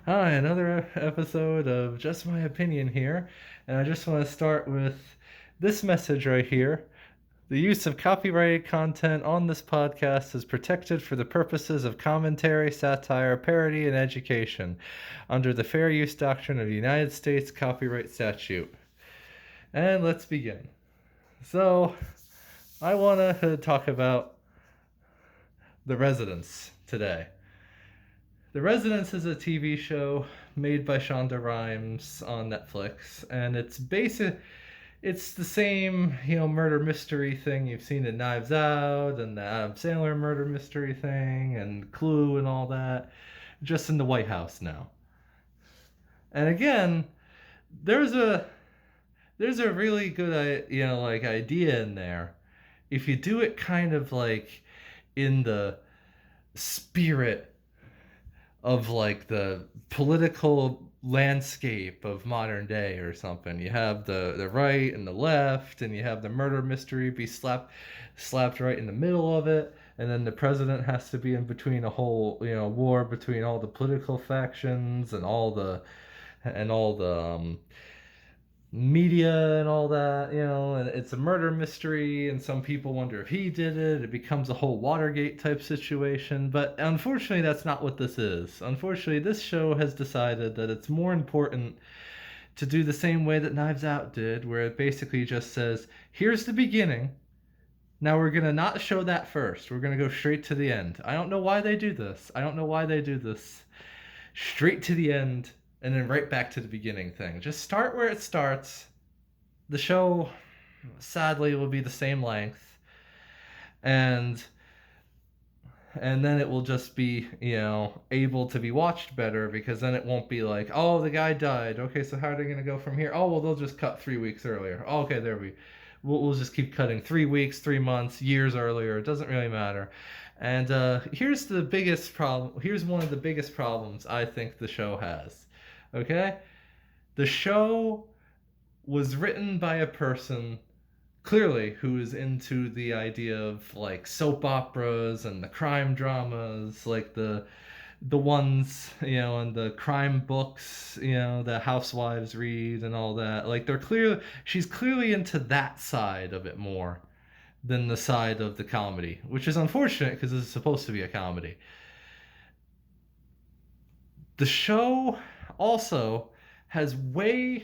Hi, another episode of Just My Opinion here, and I just want to start with this message right here. The use of copyrighted content on this podcast is protected for the purposes of commentary, satire, parody, and education under the Fair Use Doctrine of the United States Copyright Statute. And let's begin. So, I want to talk about The Residence today. The Residence is a TV show made by Shonda Rhimes on Netflix, and it's the same, murder mystery thing you've seen in Knives Out and the Adam Sandler murder mystery thing and Clue and all that, just in the White House now. And again, there's a there's a really good idea in there if you do it kind of like in the spirit of like the political landscape of modern day or something. You have the right and the left, and you have the murder mystery be slapped right in the middle of it, and then the president has to be in between a whole war between all the political factions and all the media and all that, and it's a murder mystery, and some people wonder if he did it. It becomes a whole Watergate type situation, but unfortunately, that's not what this is. Unfortunately, this show has decided that it's more important to do the same way that Knives Out did, where it basically just says, here's the beginning. Now we're gonna not show that first. We're gonna go straight to the end. I don't know why they do this. I don't know why they do this. Straight to the end and then right back to the beginning thing. Just start where it starts. The show, sadly, will be the same length, and then it will just be able to be watched better, because then it won't be like, oh, the guy died. Okay, so how are they gonna go from here? Oh, well, they'll just cut 3 weeks earlier. Oh, okay, there we'll just keep cutting 3 weeks, 3 months, years earlier. It doesn't really matter. And here's the biggest problem. Here's one of the biggest problems I think the show has. Okay, the show was written by a person clearly who is into the idea of like soap operas and the crime dramas, like the ones and the crime books that housewives read and all that. Like she's clearly into that side of it more than the side of the comedy, which is unfortunate because it's supposed to be a comedy. The show also has way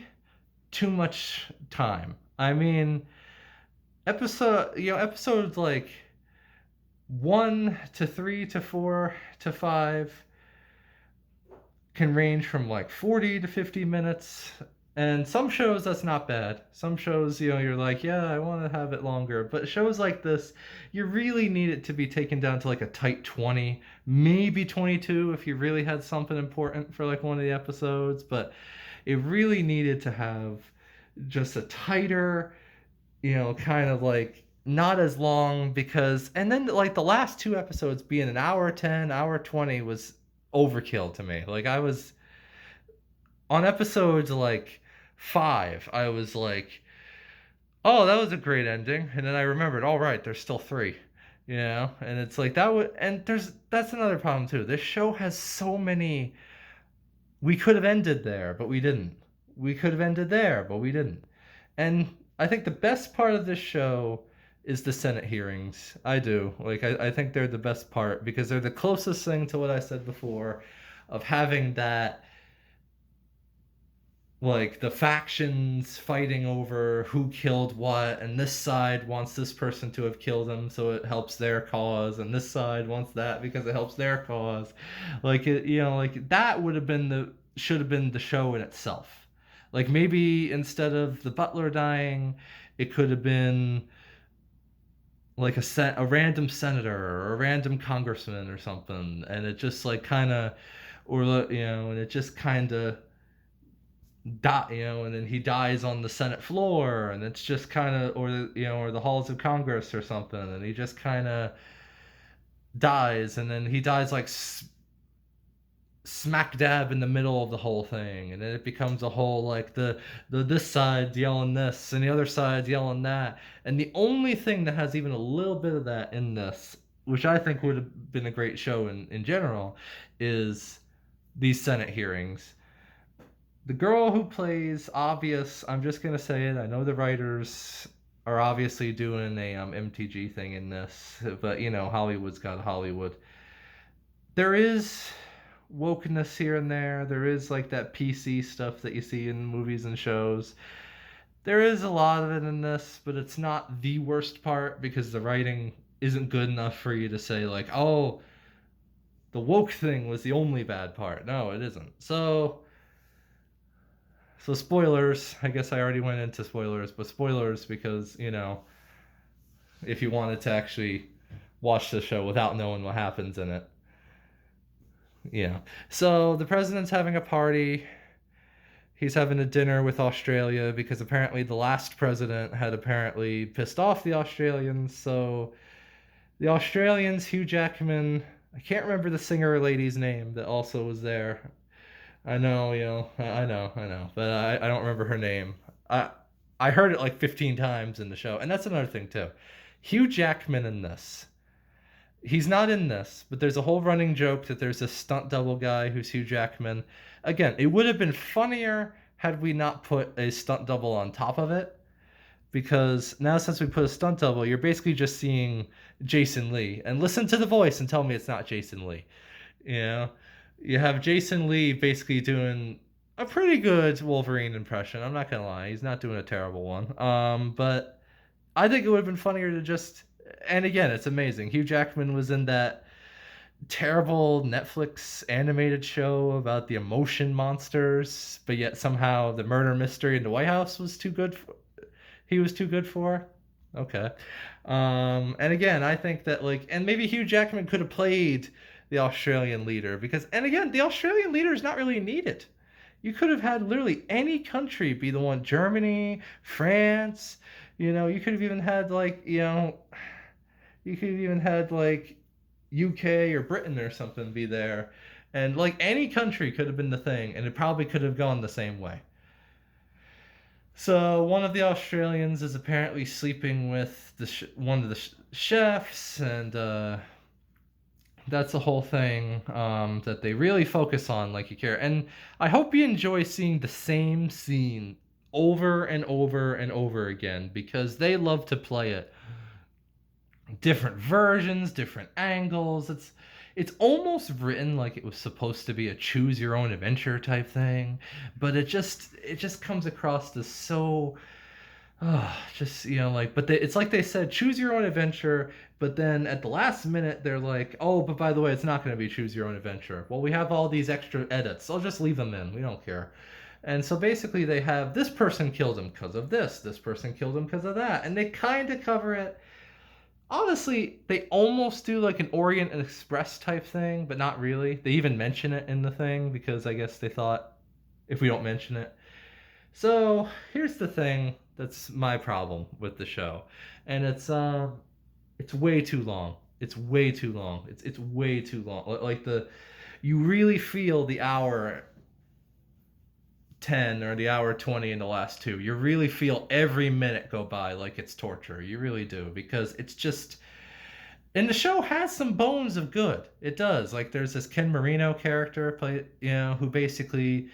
too much time. I mean, episodes like 1 to 3 to 4 to 5 can range from like 40 to 50 minutes. And some shows that's not bad. Some shows, you're like, yeah, I want to have it longer. But shows like this, you really need it to be taken down to like a tight 20, maybe 22 if you really had something important for like one of the episodes. But it really needed to have just a tighter, kind of like not as long, because and then like the last two episodes being an hour 10, hour 20 was overkill to me. Like I was on episodes like 5, I was like, "Oh, that was a great ending." And then I remembered, "All right, there's still 3." And it's like that would and that's another problem too. This show has so many. We could have ended there, but we didn't. We could have ended there, but we didn't. And I think the best part of this show is the Senate hearings. I do. Like, I think they're the best part because they're the closest thing to what I said before of having that, like, the factions fighting over who killed what, and this side wants this person to have killed him so it helps their cause, and this side wants that because it helps their cause. Like, like that would have been should have been the show in itself. Like, maybe instead of the butler dying, it could have been like a random senator or a random congressman or something, and it just like kind of, or and it just kind of die, and then he dies on the Senate floor, and it's just kind of, or the halls of Congress or something, and he just kind of dies, and then he dies like smack dab in the middle of the whole thing, and then it becomes a whole like the this side yelling this and the other side yelling that, and the only thing that has even a little bit of that in this, which I think would have been a great show in general, is these Senate hearings. The girl who plays Obvious, I'm just gonna say it. I know the writers are obviously doing a MTG thing in this, but Hollywood's got Hollywood. There is wokeness here and there. There is like that PC stuff that you see in movies and shows. There is a lot of it in this, but it's not the worst part because the writing isn't good enough for you to say like, oh, the woke thing was the only bad part. No, it isn't. So spoilers. I guess I already went into spoilers, but spoilers because if you wanted to actually watch the show without knowing what happens in it. Yeah. So the president's having a party. He's having a dinner with Australia because apparently the last president had apparently pissed off the Australians. So the Australians, Hugh Jackman, I can't remember the singer lady's name that also was there. I know, I know, but I don't remember her name. I heard it like 15 times in the show, and that's another thing too. Hugh Jackman in this. He's not in this, but there's a whole running joke that there's a stunt double guy who's Hugh Jackman. Again, it would have been funnier had we not put a stunt double on top of it, because now since we put a stunt double, you're basically just seeing Jason Lee. And listen to the voice and tell me it's not Jason Lee. You know, you have Jason Lee basically doing a pretty good Wolverine impression. I'm not gonna lie, he's not doing a terrible one. But I think it would have been funnier to just. And again, it's amazing. Hugh Jackman was in that terrible Netflix animated show about the emotion monsters, but yet somehow the murder mystery in the White House was too good. He was too good for. Okay. And again, I think that and maybe Hugh Jackman could have played the Australian leader because, and again, the Australian leader is not really needed. You could have had literally any country be the one. Germany, France. You could have even had you could have even had UK or Britain or something be there, and any country could have been the thing, and it probably could have gone the same way. So one of the Australians is apparently sleeping with one of the chefs, and that's the whole thing that they really focus on, like you care. And I hope you enjoy seeing the same scene over and over and over again because they love to play it. Different versions, different angles. It's almost written like it was supposed to be a choose your own adventure type thing, but it just comes across as so just but it's like they said choose your own adventure, but then at the last minute they're like, oh, but by the way, it's not going to be choose your own adventure. Well, we have all these extra edits. I'll just leave them in. We don't care. And so basically they have this person killed him because of this person killed him because of that, and they kind of cover it. Honestly, they almost do like an Orient Express type thing, but not really. They even mention it in the thing because I guess they thought if we don't mention it. So here's the thing that's my problem with the show, and it's way too long. It's way too long. It's way too long. You really feel the hour 10 or the hour 20 in the last two. You really feel every minute go by like it's torture. You really do because it's just. And the show has some bones of good. It does. Like there's this Ken Marino character who basically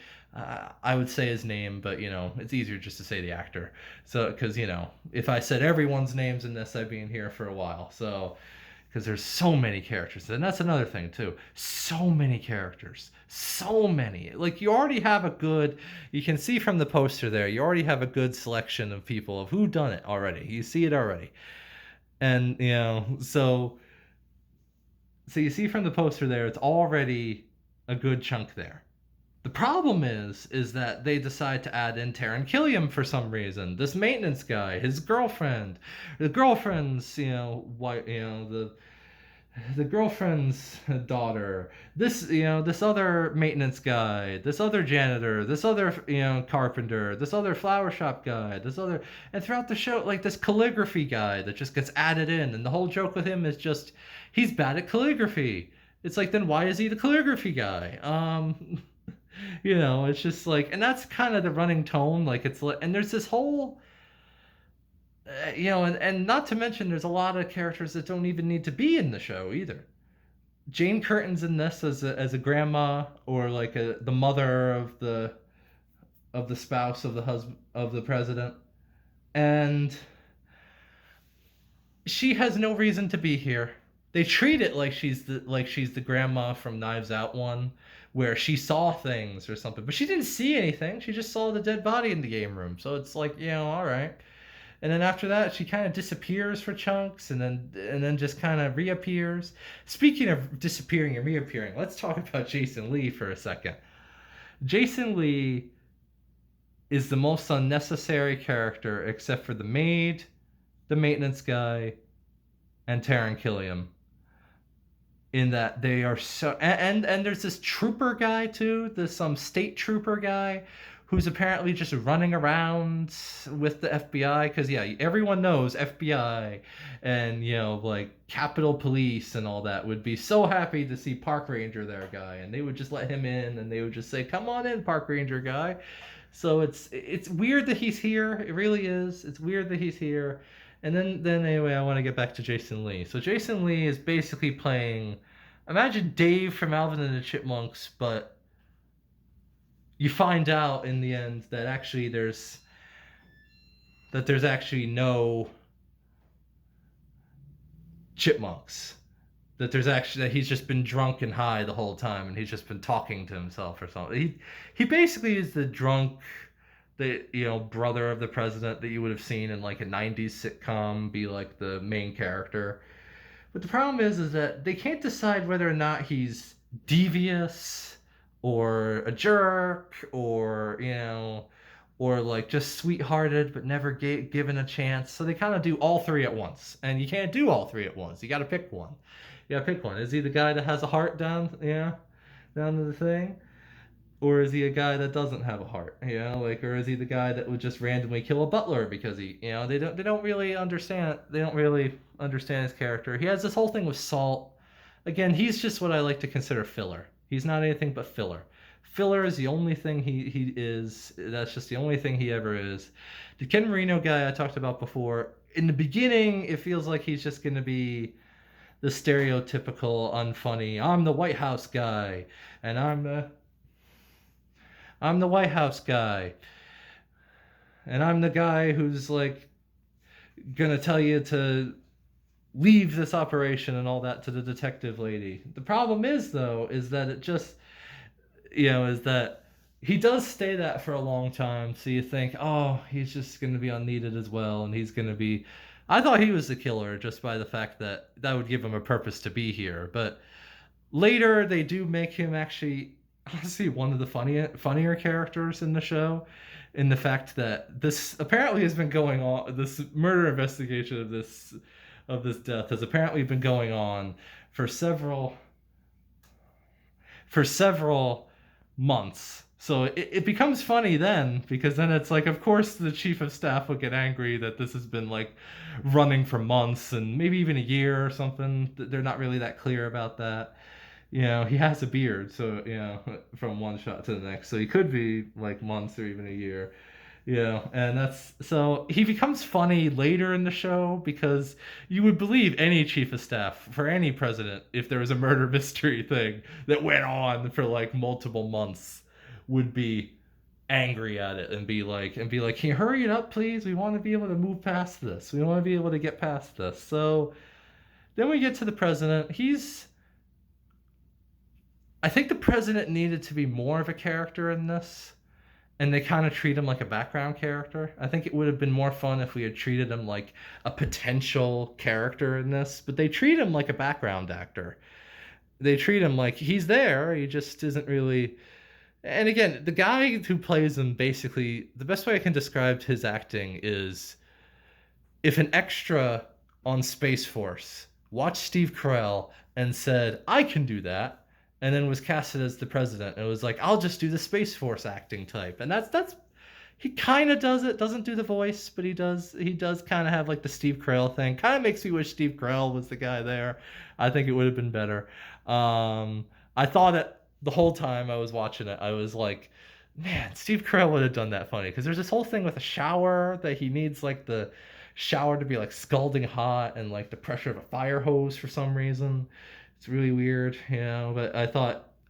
I would say his name, but it's easier just to say the actor. So because if I said everyone's names in this, I'd be in here for a while. So because there's so many characters, and that's another thing too. So many characters, so many. Like you already have a good. You can see from the poster there. You already have a good selection of people of who done it already. You see it already, and so you see from the poster there, it's already a good chunk there. The problem is that they decide to add in Taran Killam for some reason. This maintenance guy, his girlfriend, the girlfriend's, the girlfriend's daughter, this other maintenance guy, this other janitor, this other, carpenter, this other flower shop guy, and throughout the show, like this calligraphy guy that just gets added in, and the whole joke with him is just, he's bad at calligraphy. It's like, then why is he the calligraphy guy? It's just and that's kind of the running tone. And there's this whole, and not to mention, there's a lot of characters that don't even need to be in the show either. Jane Curtin's in this as a grandma, or like the mother of the spouse of the husband of the president, and she has no reason to be here. They treat it like she's the grandma from Knives Out one, where she saw things or something, but she didn't see anything. She just saw the dead body in the game room. So it's like, all right. And then after that, she kind of disappears for chunks, and then just kind of reappears. Speaking of disappearing and reappearing, let's talk about Jason Lee for a second. Jason Lee is the most unnecessary character except for the maid, the maintenance guy, and Taran Killam. In that they are so, and there's this trooper guy too, this state trooper guy who's apparently just running around with the FBI, because yeah, everyone knows FBI and like Capitol Police and all that would be so happy to see Park Ranger there guy, and they would just let him in and they would just say, come on in, Park Ranger guy. So it's weird that he's here. It really is. It's weird that he's here. And then anyway, I want to get back to Jason Lee. So Jason Lee is basically playing, imagine Dave from Alvin and the Chipmunks, but you find out in the end that actually there's actually no chipmunks. That he's just been drunk and high the whole time, and he's just been talking to himself or something. He basically is the drunk, the brother of the president that you would have seen in like a 90s sitcom be like the main character. But the problem is that they can't decide whether or not he's devious or a jerk, or or like just sweethearted but never given a chance. So they kind of do all three at once, and you can't do all three at once. You got to pick one. Is he the guy that has a heart down to the thing, or is he a guy that doesn't have a heart? Or is he the guy that would just randomly kill a butler because they don't really understand his character. He has this whole thing with Salt. Again, he's just what I like to consider filler. He's not anything but filler. Filler is the only thing he is. That's just the only thing he ever is. The Ken Marino guy I talked about before, in the beginning, it feels like he's just going to be the stereotypical unfunny, I'm the White House guy, and I'm the White House guy, and I'm the guy who's like gonna tell you to leave this operation and all that to the detective lady. The problem is though, is that it just, is that he does stay that for a long time. So you think, oh, he's just gonna be unneeded as well, and he's gonna be. I thought he was the killer just by the fact that would give him a purpose to be here, but later they do make him actually honestly one of the funnier characters in the show, in the fact that this apparently has been going on, this murder investigation of this death has apparently been going on for several months. So it becomes funny then, because then it's like, of course the chief of staff would get angry that this has been like running for months and maybe even a year or something. They're not really that clear about that. He has a beard, so from one shot to the next, so he could be like months or even a year. And that's, so he becomes funny later in the show, because you would believe any chief of staff for any president, if there was a murder mystery thing that went on for like multiple months, would be angry at it and be like, can you hurry it up, please? We want to be able to move past this. We want to be able to get past this. So then we get to the president. I think the president needed to be more of a character in this, and they kind of treat him like a background character. I think it would have been more fun if we had treated him like a potential character in this, but they treat him like a background actor. They treat him like he's there, he just isn't really. And again, the guy who plays him, basically, the best way I can describe his acting is if an extra on Space Force watched Steve Carell and said, I can do that, and then was casted as the president. It was like, I'll just do the Space Force acting type. And that's he kind of does it, doesn't do the voice, but he does kind of have like the Steve Carell thing. Kind of makes me wish Steve Carell was the guy there. I think it would have been better. I thought it the whole time I was watching it. I was like, man, Steve Carell would have done that funny, because there's this whole thing with a shower that he needs like the shower to be like scalding hot and like the pressure of a fire hose for some reason. It's really weird, you know. But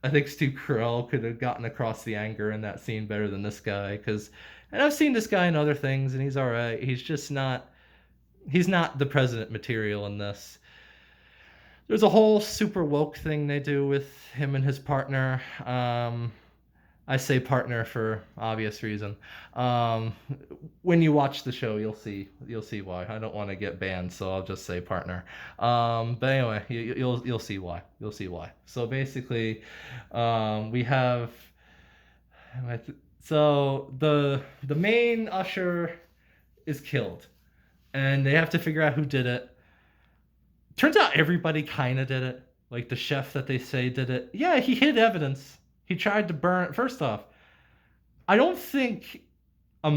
I think Steve Carell could have gotten across the anger in that scene better than this guy. Because, and I've seen this guy in other things, and he's all right. He's just not. He's not the president material in this. There's a whole super woke thing they do with him and his partner. I say partner for obvious reason. Um, when you watch the show, you'll see why. I don't want to get banned, so I'll just say partner. But anyway, you'll see why. You'll see why. So basically, we have so the main usher is killed, and they have to figure out who did it. Turns out everybody kind of did it. Like the chef that they say did it. Yeah, he hid evidence. He tried to burn. First off, I don't think a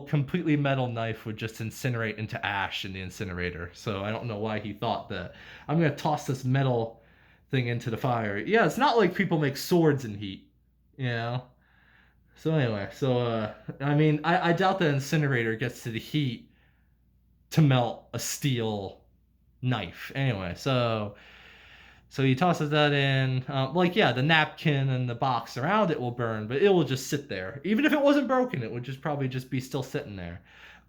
completely metal knife would just incinerate into ash in the incinerator. So I don't know why he thought that. I'm going to toss this metal thing into the fire. Yeah, it's not like people make swords in heat, you know? So anyway, I mean, I doubt the incinerator gets to the heat to melt a steel knife. Anyway, so he tosses that in. Like, yeah, the napkin and the box around it will burn, but it will just sit there. Even if it wasn't broken, it would just probably just be still sitting there.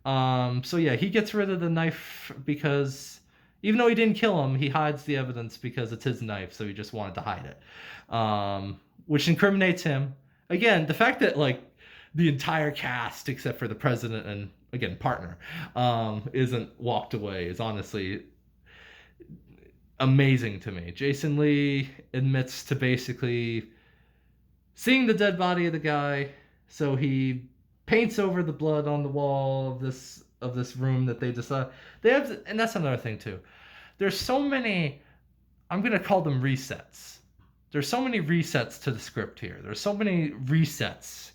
So yeah, he gets rid of the knife because even though he didn't kill him, he hides the evidence because it's his knife, so he just wanted to hide it. Which incriminates him. Again, the fact that like the entire cast, except for the president and again partner, isn't walked away is honestly amazing to me. Jason Lee admits to basically seeing the dead body of the guy, so he paints over the blood on the wall of this room that they decide they have, and that's another thing too. There's so many, I'm gonna call them resets. There's so many resets to the script here. There's so many resets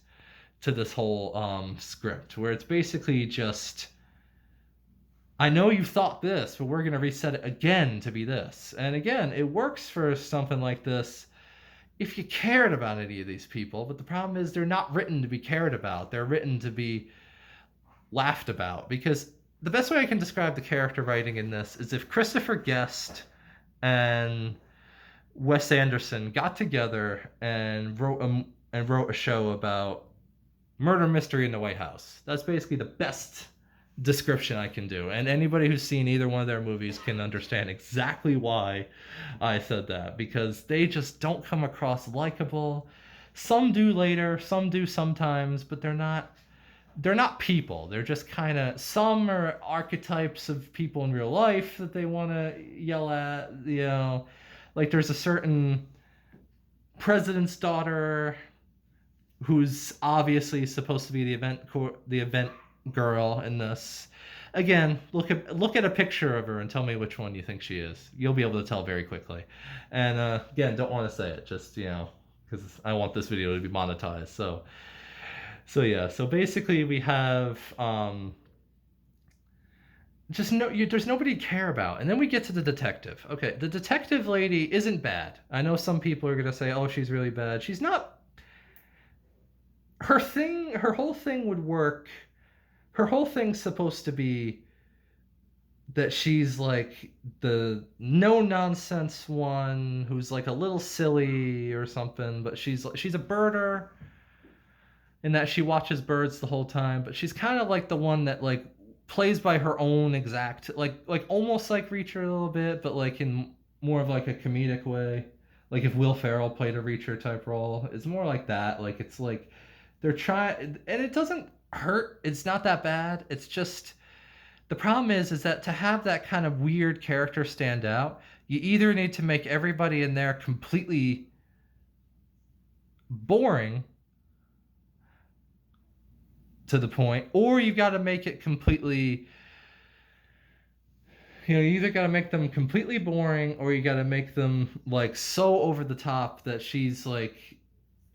to this whole script where it's basically just I know you thought this, but we're going to reset it again to be this. And again, it works for something like this if you cared about any of these people, but the problem is they're not written to be cared about. They're written to be laughed about because the best way I can describe the character writing in this is if Christopher Guest and Wes Anderson got together and wrote a show about murder mystery in the White House. That's basically the best description I can do. And anybody who's seen either one of their movies can understand exactly why I said that because they just don't come across likable. Some do later, some do sometimes, but they're not people. They're just kind of some are archetypes of people in real life that they want to yell at, you know. Like there's a certain president's daughter who's obviously supposed to be the event girl in this. Again, look at a picture of her and tell me which one you think she is. You'll be able to tell very quickly. And again, don't want to say it, just you know, because I want this video to be monetized. So yeah. So basically, we have there's nobody to care about, and then we get to the detective. Okay, the detective lady isn't bad. I know some people are gonna say, "Oh, she's really bad." She's not. Her whole thing would work. Her whole thing's supposed to be that she's like the no nonsense one who's like a little silly or something, but she's a birder in that she watches birds the whole time, but she's kind of like the one that like plays by her own exact like almost like Reacher a little bit, but like in more of like a comedic way. Like if Will Ferrell played a Reacher type role, it's more like that. Like it's like they're trying, and it doesn't hurt. It's not that bad. It's just the problem is that to have that kind of weird character stand out, you either need to make everybody in there completely boring to the point, or you got to make it completely. You know, you either got to make them completely boring, or you got to make them like so over the top that she's like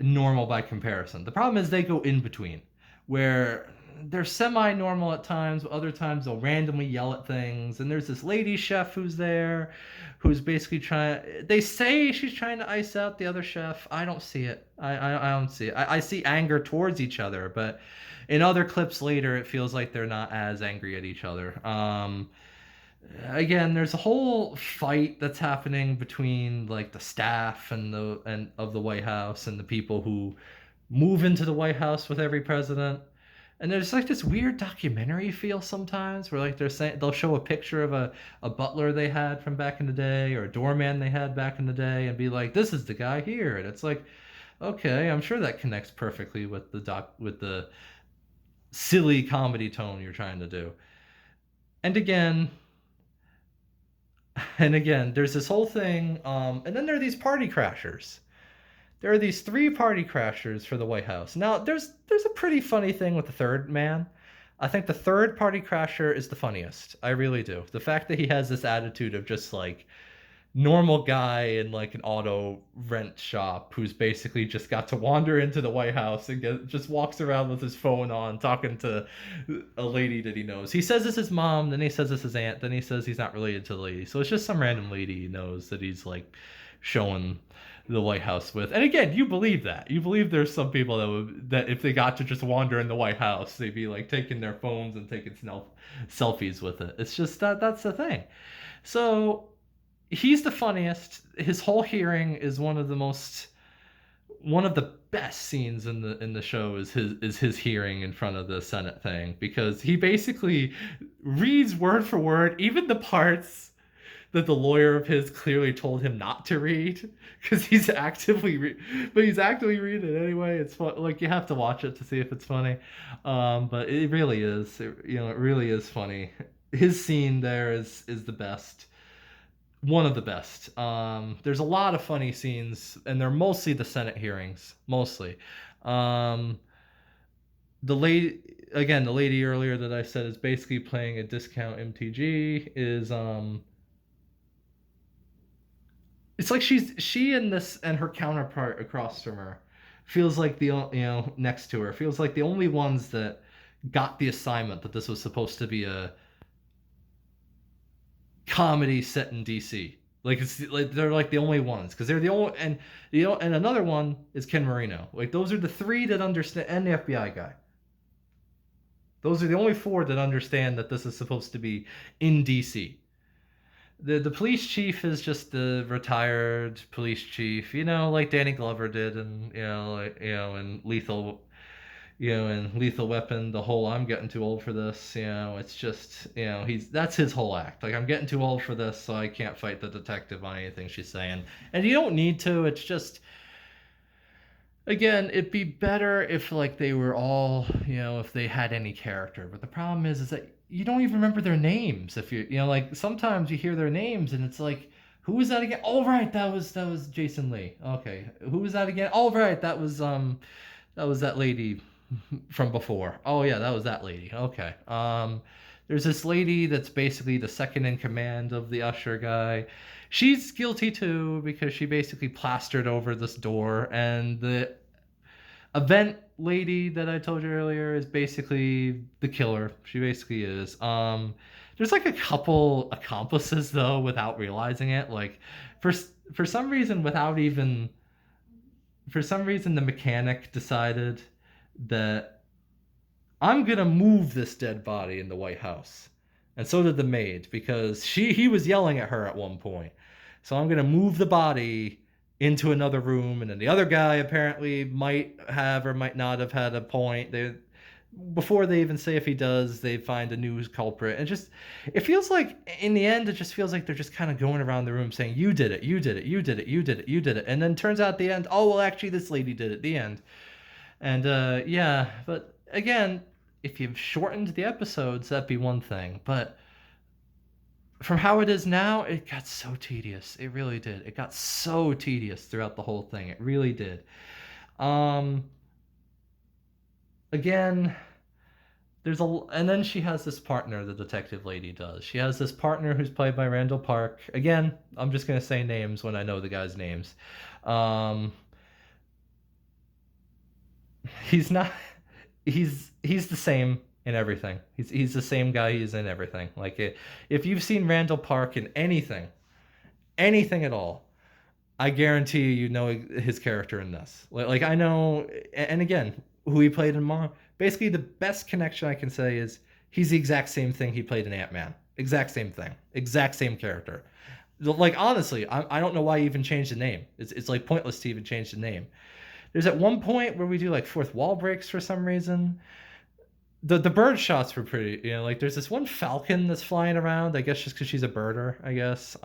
normal by comparison. The problem is they go in between, where they're semi-normal at times, but other times they'll randomly yell at things. And there's this lady chef who's there, who's basically trying. They say she's trying to ice out the other chef. I don't see it. I don't see it. I see anger towards each other, but in other clips later, it feels like they're not as angry at each other. again, there's a whole fight that's happening between like the staff and of the White House and the people who move into the White House with every president. And there's like this weird documentary feel sometimes where like they're saying they'll show a picture of a butler they had from back in the day or a doorman they had back in the day and be like, this is the guy here. And it's like, okay, I'm sure that connects perfectly with the silly comedy tone you're trying to do. And again, and again, there's this whole thing, and then there are these party crashers. There are these three party crashers for the White House. Now, there's a pretty funny thing with the third man. I think the third party crasher is the funniest. I really do. The fact that he has this attitude of just like normal guy in like an auto rent shop who's basically just got to wander into the White House and just walks around with his phone on talking to a lady that he knows. He says this is mom, then he says this is aunt, then he says he's not related to the lady. So it's just some random lady he knows that he's like showing the White House with. And again, you believe that. You believe there's some people that if they got to just wander in the White House, they'd be like taking their phones and taking selfies with it. It's just that's the thing. So he's the funniest. His whole hearing is one of the best scenes in the show is his hearing in front of the Senate thing because he basically reads word for word, even the parts that the lawyer of his clearly told him not to read because but he's actively reading it anyway. It's fun. Like you have to watch it to see if it's funny, but it really is. It really is funny. His scene there is the best, one of the best. There's a lot of funny scenes, and they're mostly the Senate hearings, mostly. Um, the lady again, the lady earlier that I said is basically playing a discount MTG is it's like she and this and her counterpart across from her feels like next to her feels like the only ones that got the assignment that this was supposed to be a comedy set in DC. Like it's like they're like the only ones because they're the only and another one is Ken Marino. Like those are the three that understand and the FBI guy. Those are the only four that understand that this is supposed to be in DC. The police chief is just the retired police chief, like Danny Glover did, and in Lethal Weapon, the whole I'm getting too old for this. It's just that's his whole act. Like I'm getting too old for this, so I can't fight the detective on anything she's saying, and you don't need to. It's just again, it'd be better if like they were all, if they had any character. But the problem is that you don't even remember their names. If like sometimes you hear their names and it's like, who was that again? Oh right, that was Jason Lee. Okay, who was that again? Oh right, that was that lady from before. Oh yeah, that was that lady. Okay. There's this lady that's basically the second in command of the usher guy. She's guilty too because she basically plastered over this door, and the event lady that I told you earlier is basically the killer. She basically is. There's like a couple accomplices though without realizing it. Like for for some reason without even for some reason the mechanic decided that I'm gonna move this dead body in the White House. And so did the maid because he was yelling at her at one point. So I'm gonna move the body into another room, and then the other guy apparently might have or might not have had a point. They before they even say if he does, they find a new culprit. And just it feels like in the end, it just feels like they're just kind of going around the room saying, "You did it, you did it, you did it, you did it, you did it," and then turns out at the end, oh well, actually this lady did it. The end. And yeah, but again, if you've shortened the episodes, that'd be one thing. But from how it is now, it got so tedious. It really did. It got so tedious throughout the whole thing. It really did. Um, again, and then she has this partner, the detective lady does. She has this partner who's played by Randall Park. Again, I'm just gonna say names when I know the guys' names. Um, he's not. He's the same in everything. He's the same guy he's in everything. Like if you've seen Randall Park in anything at all, I guarantee you know his character in this. Like I know, and again, who he played in Basically, the best connection I can say is he's the exact same thing he played in Ant-Man. Exact same thing. Exact same character. Like honestly, I don't know why you even changed the name. It's like pointless to even change the name. There's at one point where we do like fourth wall breaks for some reason. The bird shots were pretty, like there's this one falcon that's flying around, I guess just because she's a birder, I guess.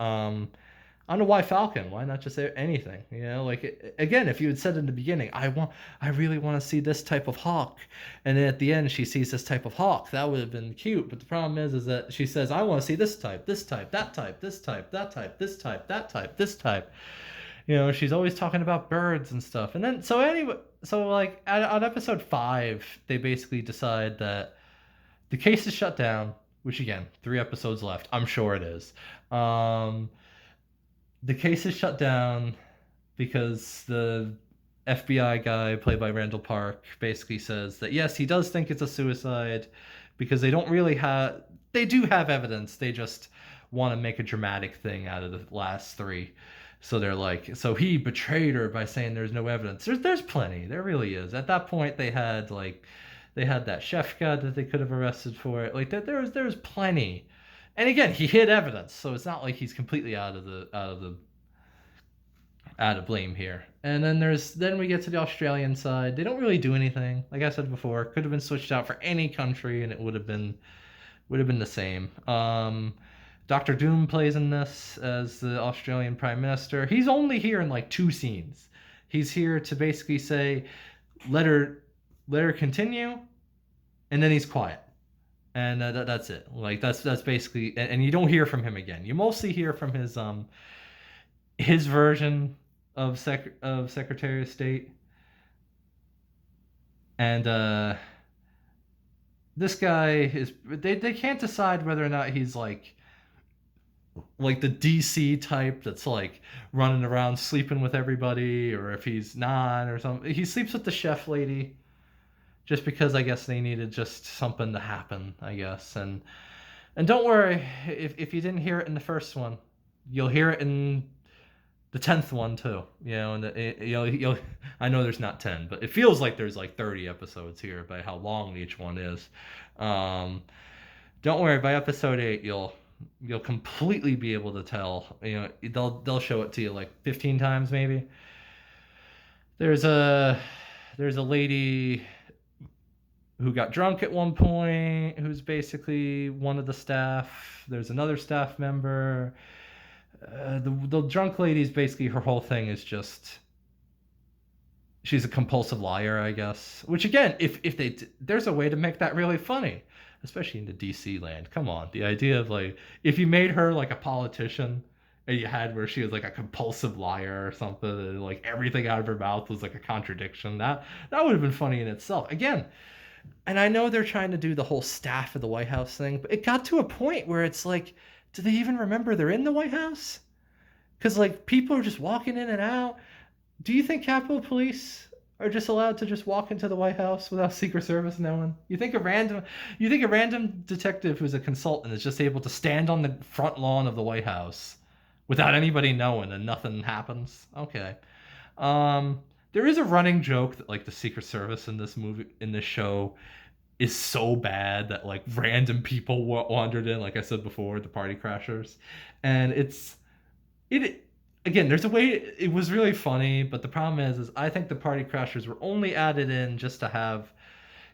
I don't know why falcon. Why not just say anything? Like again, if you had said in the beginning, I really want to see this type of hawk, and then at the end she sees this type of hawk, that would have been cute. But the problem is that she says, I want to see this type, that type, this type, that type, this type, that type, this type. She's always talking about birds and stuff. And then so anyway, so like on episode 5, they basically decide that the case is shut down. Which again, 3 episodes left. I'm sure it is. The case is shut down because the FBI guy, played by Randall Park, basically says that yes, he does think it's a suicide because they do have evidence. They just want to make a dramatic thing out of the last 3. So they're like, so he betrayed her by saying there's no evidence. There's plenty. There really is. At that point, they had that chef guy that they could have arrested for it. Like there's plenty. And again, he hid evidence, so it's not like he's completely out of blame here. And then we get to the Australian side. They don't really do anything. Like I said before, could have been switched out for any country, and it would have been the same. Dr. Doom plays in this as the Australian Prime Minister. He's only here in like 2 scenes. He's here to basically say, let her continue, and then he's quiet. And that's it. Like that's basically, and you don't hear from him again. You mostly hear from his version of Secretary of State, and this guy is. They can't decide whether or not he's like the DC type that's like running around sleeping with everybody, or if he's not or something. He sleeps with the chef lady. Just because I guess they needed just something to happen, I guess. And don't worry, if you didn't hear it in the first one, you'll hear it in the 10th one too. You'll I know there's not 10, but it feels like there's like 30 episodes here by how long each one is. Don't worry, by episode 8 you'll completely be able to tell. They'll show it to you like 15 times maybe. There's a lady who got drunk at one point, who's basically one of the staff. There's another staff member. The drunk lady's basically, her whole thing is just, she's a compulsive liar, I guess. Which again, if there's a way to make that really funny, especially in the DC land. Come on, the idea of like, if you made her like a politician, and you had where she was like a compulsive liar or something, and like everything out of her mouth was like a contradiction, that would have been funny in itself. Again, and I know they're trying to do the whole staff of the White House thing, but it got to a point where it's like, do they even remember they're in the White House? Because like people are just walking in and out. Do you think Capitol Police are just allowed to just walk into the White House without Secret Service knowing? You think a random detective who's a consultant is just able to stand on the front lawn of the White House without anybody knowing and nothing happens? Okay. There is a running joke that like the Secret Service in this show is so bad that like random people wandered in, like I said before, the party crashers. And again, there's a way, it was really funny, but the problem is I think the party crashers were only added in just to have,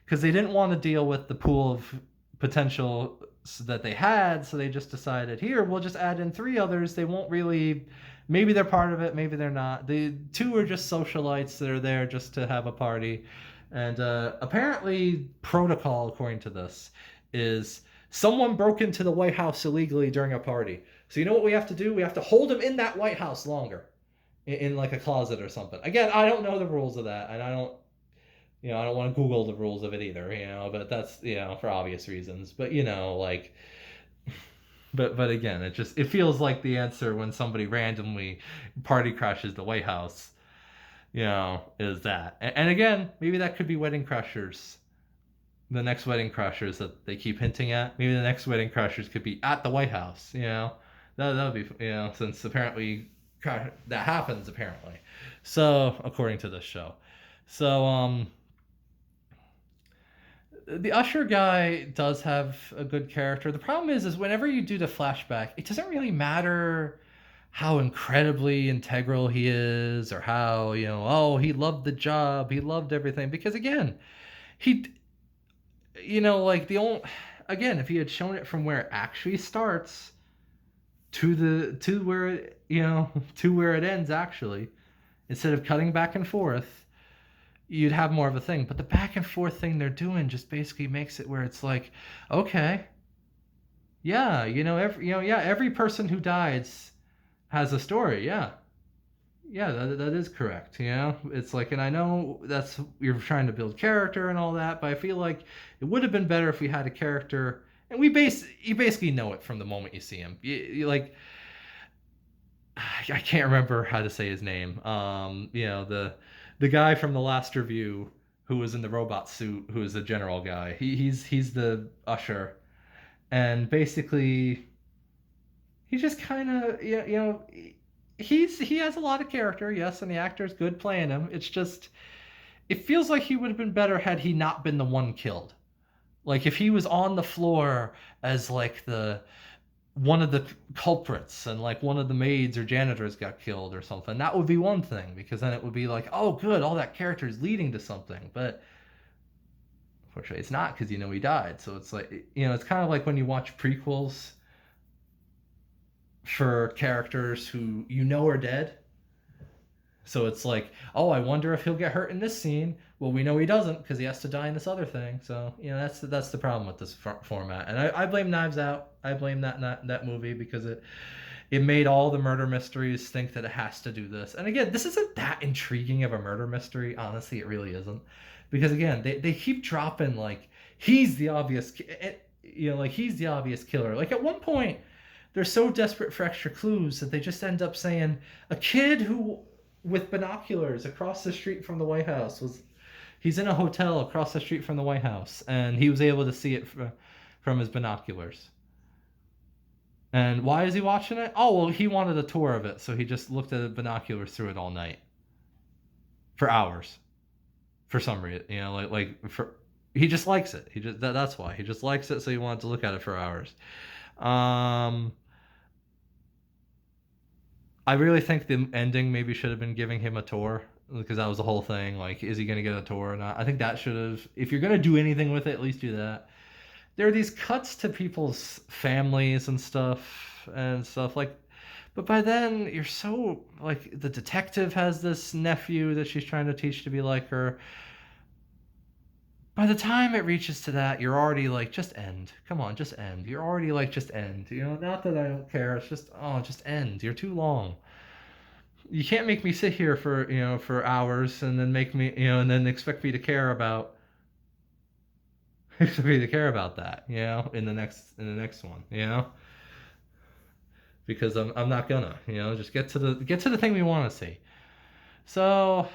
because they didn't want to deal with the pool of potential that they had, so they just decided, here, we'll just add in 3 others. They won't really, maybe they're part of it, maybe they're not. The 2 are just socialites that are there just to have a party. And apparently protocol, according to this, is someone broke into the White House illegally during a party. So you know what we have to do? We have to hold them in that White House longer, in like a closet or something. Again, I don't know the rules of that, and I don't want to Google the rules of it either, but that's, for obvious reasons. But, like, but again, it feels like the answer when somebody randomly party crashes the White House, is that. And again, maybe that could be Wedding Crashers. The next Wedding Crashers that they keep hinting at. Maybe the next Wedding Crashers could be at the White House, That would be, since apparently that happens, apparently. So, according to this show. So, The Usher guy does have a good character. The problem is whenever you do the flashback, it doesn't really matter how incredibly integral he is or how, oh, he loved the job, he loved everything. Because again, he, like the only, again, if he had shown it from where it actually starts to where to where it ends actually, instead of cutting back and forth, you'd have more of a thing. But the back and forth thing they're doing just basically makes it where it's like, okay, yeah, every person who dies has a story. Yeah, yeah, that is correct. It's like, and I know that's you're trying to build character and all that, but I feel like it would have been better if we had a character, and you basically know it from the moment you see him. You like, I can't remember how to say his name. The guy from the last review who was in the robot suit, who is the general guy. He's the usher, and basically he just kind of he has a lot of character, yes, and the actor's good playing him. It's just it feels like he would have been better had he not been the one killed. Like if he was on the floor as like the one of the culprits and like one of the maids or janitors got killed or something, that would be one thing because then it would be like, oh, good, all that character is leading to something. But unfortunately, it's not because he died. So it's like it's kind of like when you watch prequels for characters who are dead. So it's like, oh, I wonder if he'll get hurt in this scene. Well, we know he doesn't because he has to die in this other thing. So that's the problem with this format. And I blame Knives Out. I blame that movie because it made all the murder mysteries think that it has to do this. And again, this isn't that intriguing of a murder mystery. Honestly, it really isn't. Because again, they keep dropping like he's the obvious, like he's the obvious killer. Like at one point, they're so desperate for extra clues that they just end up saying a kid who with binoculars across the street from the White House was he's in a hotel across the street from the White House and he was able to see it from his binoculars. And why is he watching it? Oh, well, he wanted a tour of it, so he just looked at the binoculars through it all night for hours for some reason. For he just likes it. That's why he just likes it, so he wanted to look at it for hours. Um, I really think the ending maybe should have been giving him a tour because that was the whole thing. Like, is he going to get a tour or not? I think that should have. If you're going to do anything with it, at least do that. There are these cuts to people's families and stuff like. But by then, you're so like the detective has this nephew that she's trying to teach to be like her. By the time it reaches to that, you're already like, just end. Come on, just end. You're already like, just end. Not that I don't care. It's just, oh, just end. You're too long. You can't make me sit here for hours and then make me and then expect me to care about expect me to care about that in the next one because I'm not gonna just get to the thing we want to see. So